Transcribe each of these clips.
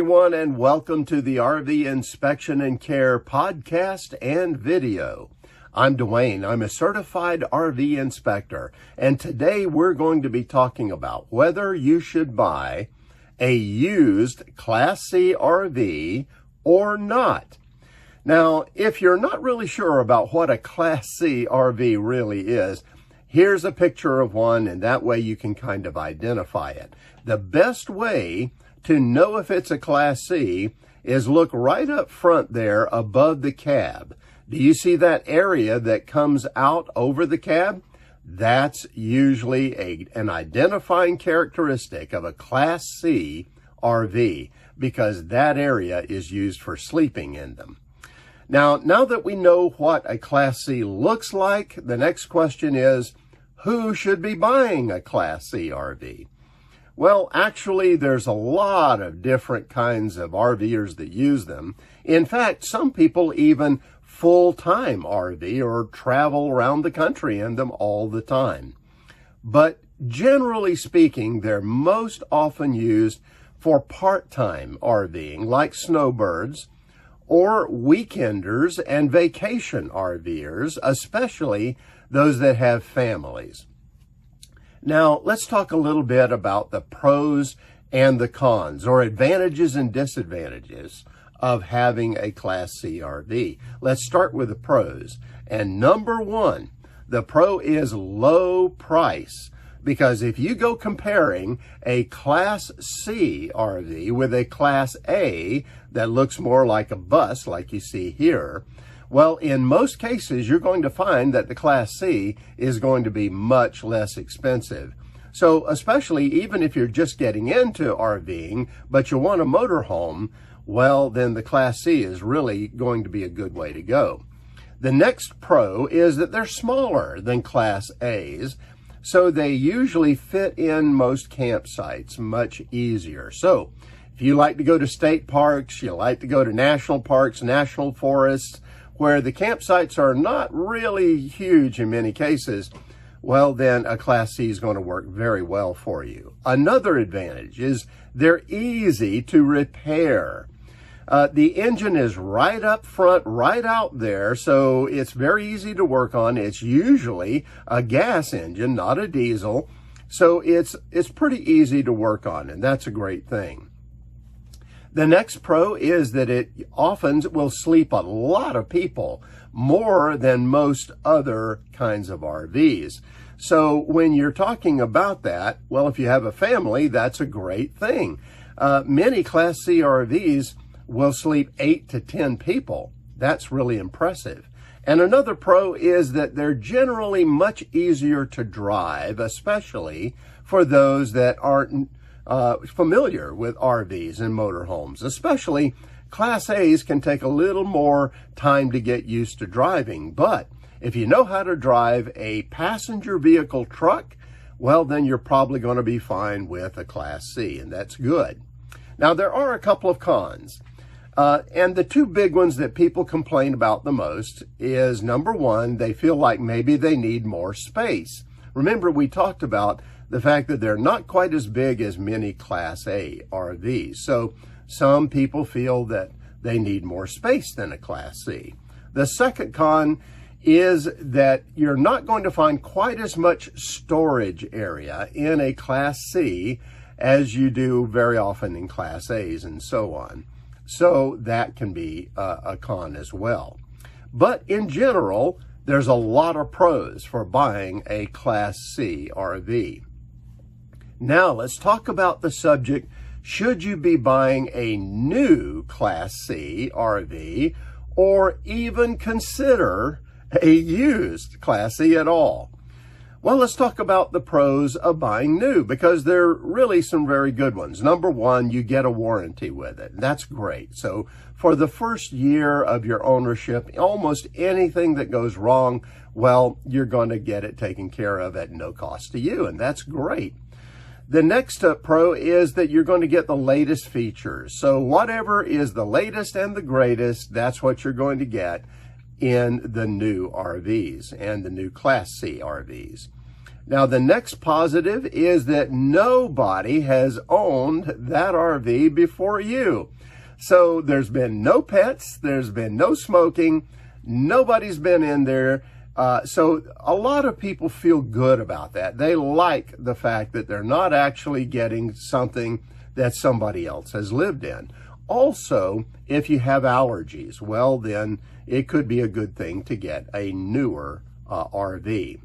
everyone, and welcome to the RV Inspection and Care podcast and video. I'm Dwayne. I'm a certified RV inspector, and today we're going to be talking about whether you should buy a used Class C RV or not. Now, if you're not really sure about what a Class C RV really is, here's a picture of one, and that way you can kind of identify it. The best way to know if it's a Class C is look right up front there above the cab. Do you see that area that comes out over the cab? That's usually an identifying characteristic of a Class C RV because that area is used for sleeping in them. Now that we know what a Class C looks like, the next question is, who should be buying a Class C RV? Well, actually, there's a lot of different kinds of RVers that use them. In fact, some people even full-time RV or travel around the country in them all the time. But generally speaking, they're most often used for part-time RVing, like snowbirds, or weekenders and vacation RVers, especially those that have families. Now, let's talk a little bit about the pros and the cons, or advantages and disadvantages of having a Class C RV. Let's start with the pros. And number one, the pro is low price. Because if you go comparing a Class C RV with a Class A that looks more like a bus, like you see here, well, in most cases, you're going to find that the Class C is going to be much less expensive. So especially even if you're just getting into RVing, but you want a motorhome, well, then the Class C is really going to be a good way to go. The next pro is that they're smaller than Class A's, so they usually fit in most campsites much easier. So if you like to go to state parks, you like to go to national parks, national forests, where the campsites are not really huge in many cases, well, then a Class C is going to work very well for you. Another advantage is they're easy to repair. The engine is right up front, right out there, so it's very easy to work on. It's usually a gas engine, not a diesel, so it's pretty easy to work on, and that's a great thing. The next pro is that it often will sleep a lot of people, more than most other kinds of RVs. So when you're talking about that, well, if you have a family, that's a great thing. Many Class C RVs will sleep 8 to 10 people. That's really impressive. And another pro is that they're generally much easier to drive, especially for those that aren't familiar with RVs and motorhomes. Especially Class A's can take a little more time to get used to driving, but if you know how to drive a passenger vehicle truck, well, then you're probably going to be fine with a Class C, and that's good. Now, there are a couple of cons, and the two big ones that people complain about the most is, number one, they feel like maybe they need more space. Remember, we talked about the fact that they're not quite as big as many Class A RVs. So some people feel that they need more space than a Class C. The second con is that you're not going to find quite as much storage area in a Class C as you do very often in Class A's and so on. So that can be a con as well. But in general, there's a lot of pros for buying a Class C RV. Now, let's talk about the subject, should you be buying a new Class C RV or even consider a used Class C at all? Well, let's talk about the pros of buying new because there are really some very good ones. Number one, you get a warranty with it. That's great. So for the first year of your ownership, almost anything that goes wrong, well, you're going to get it taken care of at no cost to you, and that's great. The next pro is that you're going to get the latest features. So whatever is the latest and the greatest, that's what you're going to get in the new RVs and the new Class C RVs. Now, the next positive is that nobody has owned that RV before you. So there's been no pets, there's been no smoking, nobody's been in there. So a lot of people feel good about that. They like the fact that they're not actually getting something that somebody else has lived in. Also, if you have allergies, well, then it could be a good thing to get a newer RV.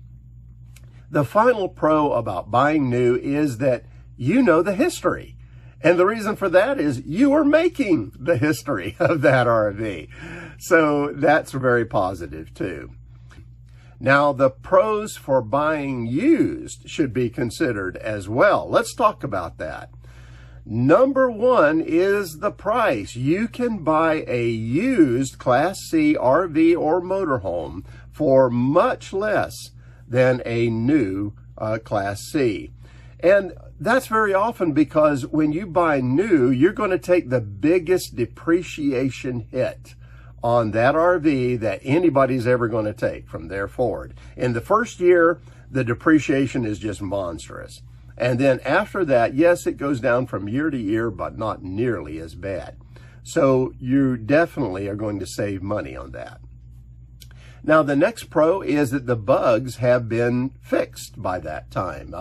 The final pro about buying new is that you know the history. And the reason for that is you are making the history of that RV. So that's very positive too. Now, the pros for buying used should be considered as well. Let's talk about that. Number one is the price. You can buy a used Class C RV or motorhome for much less than a new Class C. And that's very often because when you buy new, you're going to take the biggest depreciation hit on that RV that anybody's ever going to take from there forward. In the first year, the depreciation is just monstrous. And then after that, yes, it goes down from year to year, but not nearly as bad. So you definitely are going to save money on that. Now, the next pro is that the bugs have been fixed by that time.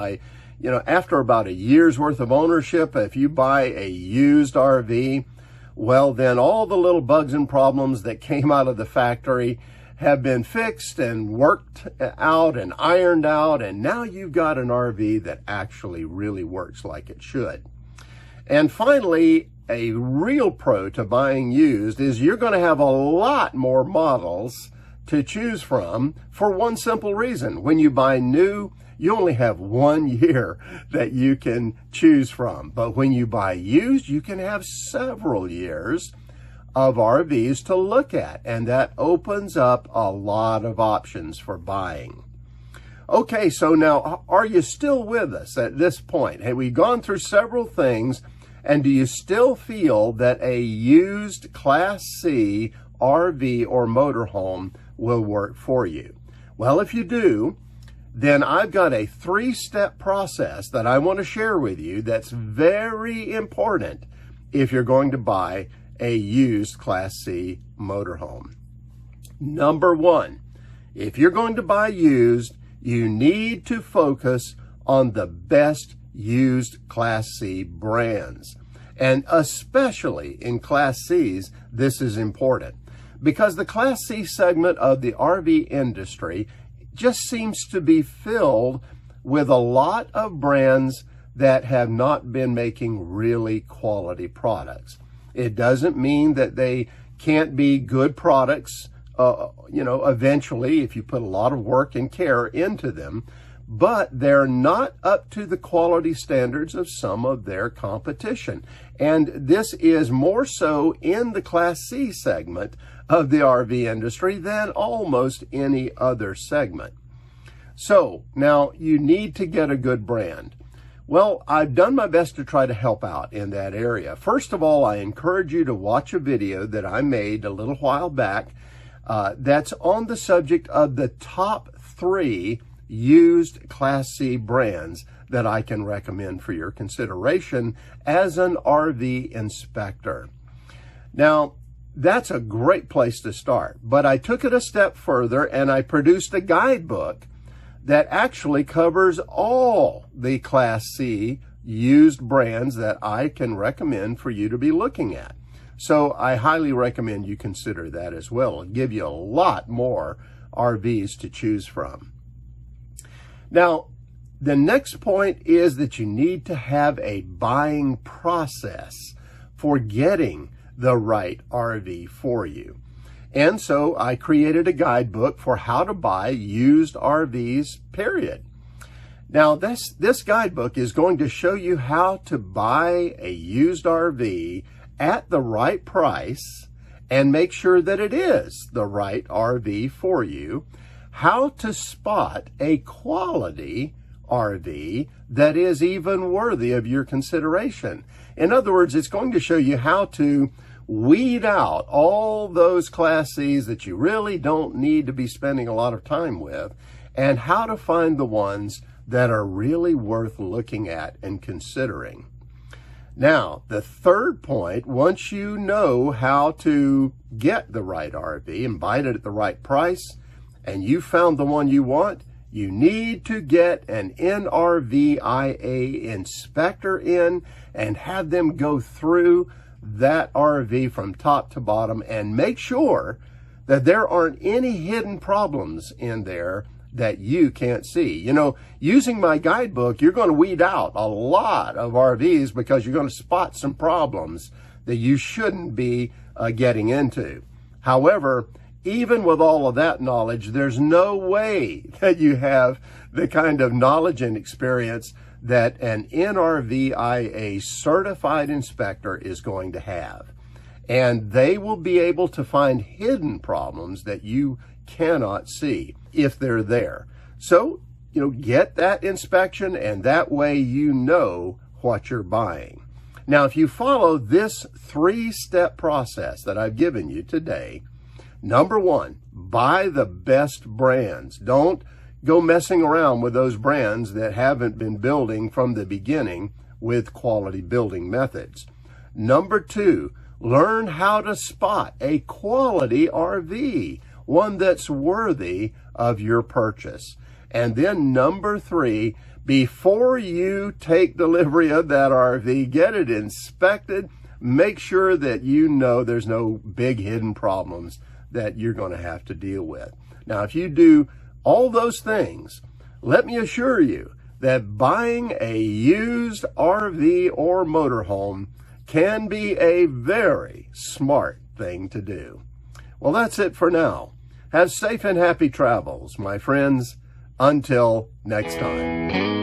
After about a year's worth of ownership, if you buy a used RV, well, then all the little bugs and problems that came out of the factory have been fixed and worked out and ironed out, and now you've got an RV that actually really works like it should. And finally, a real pro to buying used is you're going to have a lot more models to choose from for one simple reason. When you buy new, you only have 1 year that you can choose from. But when you buy used, you can have several years of RVs to look at, and that opens up a lot of options for buying. Okay, so now, are you still with us at this point? Have we gone through several things, and do you still feel that a used Class C RV or motorhome will work for you? Well, if you do, then I've got a 3-step process that I want to share with you that's very important if you're going to buy a used Class C motorhome. Number one, if you're going to buy used, you need to focus on the best used Class C brands. And especially in Class Cs, this is important because the Class C segment of the RV industry just seems to be filled with a lot of brands that have not been making really quality products. It doesn't mean that they can't be good products, eventually if you put a lot of work and care into them, but they're not up to the quality standards of some of their competition. And this is more so in the Class C segment of the RV industry than almost any other segment. So now you need to get a good brand. Well, I've done my best to try to help out in that area. First of all, I encourage you to watch a video that I made a little while back that's on the subject of the top 3 used Class C brands that I can recommend for your consideration as an RV inspector. Now, that's a great place to start, but I took it a step further and I produced a guidebook that actually covers all the Class C used brands that I can recommend for you to be looking at. So I highly recommend you consider that as well. It'll give you a lot more RVs to choose from. Now, the next point is that you need to have a buying process for getting the right RV for you. And so I created a guidebook for how to buy used RVs, period. Now, this guidebook is going to show you how to buy a used RV at the right price and make sure that it is the right RV for you, how to spot a quality RV that is even worthy of your consideration. In other words, it's going to show you how to weed out all those Class Cs that you really don't need to be spending a lot of time with, and how to find the ones that are really worth looking at and considering. Now, the third point, once you know how to get the right RV and buy it at the right price, and you found the one you want, you need to get an NRVIA inspector in and have them go through that RV from top to bottom and make sure that there aren't any hidden problems in there that you can't see. You know, using my guidebook, you're going to weed out a lot of RVs because you're going to spot some problems that you shouldn't be getting into. However, even with all of that knowledge, there's no way that you have the kind of knowledge and experience that an NRVIA certified inspector is going to have. And they will be able to find hidden problems that you cannot see if they're there. So, you know, get that inspection, and that way you know what you're buying. Now, if you follow this 3-step process that I've given you today, number 1, buy the best brands. Don't go messing around with those brands that haven't been building from the beginning with quality building methods. Number 2, learn how to spot a quality RV, one that's worthy of your purchase. And then number 3, before you take delivery of that RV, get it inspected. Make sure that you know there's no big hidden problems that you're going to have to deal with. Now, if you do all those things, let me assure you that buying a used RV or motorhome can be a very smart thing to do. Well, that's it for now. Have safe and happy travels, my friends. Until next time.